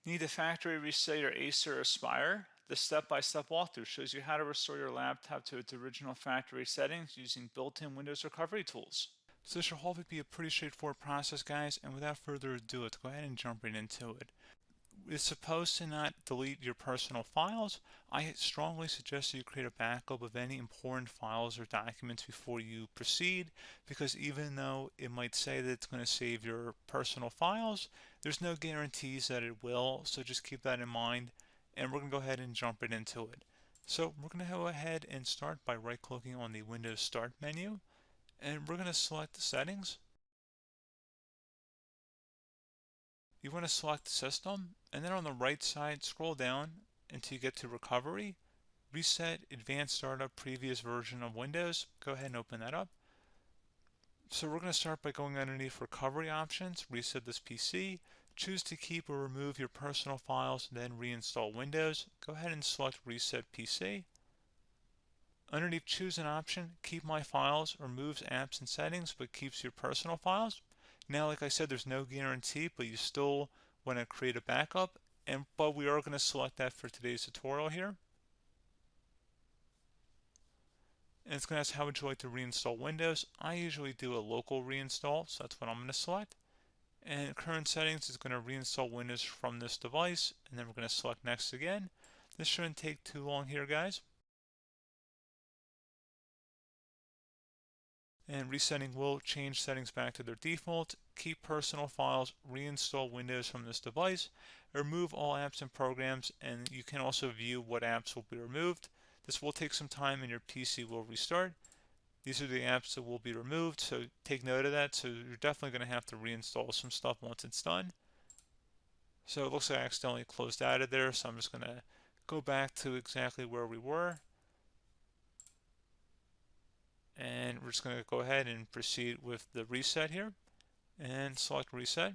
Need to factory reset your Acer Aspire? The step-by-step walkthrough shows you how to restore your laptop to its original factory settings using built-in Windows recovery tools. So this should hopefully be a pretty straightforward process, guys, and without further ado, let's go ahead and jump right into it. It's supposed to not delete your personal files. I strongly suggest that you create a backup of any important files or documents before you proceed, because even though it might say that it's going to save your personal files, there's no guarantees that it will, so just keep that in mind, and we're going to go ahead and jump right into it. So we're going to go ahead and start by right-clicking on the Windows Start menu, and we're going to select the settings. You want to select System, and then on the right side, scroll down until you get to Recovery. Reset Advanced Startup Previous Version of Windows. Go ahead and open that up. So we're going to start by going underneath Recovery Options, reset this PC. Choose to keep or remove your personal files, then reinstall Windows. Go ahead and select Reset PC. Underneath Choose an option, Keep My Files removes apps and settings but keeps your personal files. Now, like I said, there's no guarantee, but you still want to create a backup, but we are going to select that for today's tutorial here. And it's going to ask how would you like to reinstall Windows. I usually do a local reinstall, so that's what I'm going to select. And current settings is going to reinstall Windows from this device, and then we're going to select next again. This shouldn't take too long here, guys. And resetting will change settings back to their default, keep personal files, reinstall Windows from this device, remove all apps and programs, and you can also view what apps will be removed. This will take some time and your PC will restart. These are the apps that will be removed, so take note of that. So you're definitely going to have to reinstall some stuff once it's done. So it looks like I accidentally closed out of there, so I'm just going to go back to exactly where we were. And we're just going to go ahead and proceed with the reset here and select reset.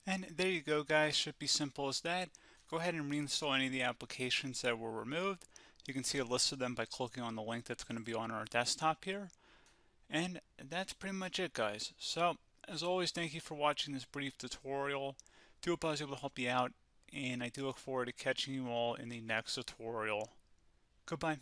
And there you go, guys. Should be simple as that. Go ahead and reinstall any of the applications that were removed. You can see a list of them by clicking on the link that's going to be on our desktop here. And that's pretty much it, guys. So, as always, thank you for watching this brief tutorial. Do hope I was able to help you out, and I do look forward to catching you all in the next tutorial. Goodbye.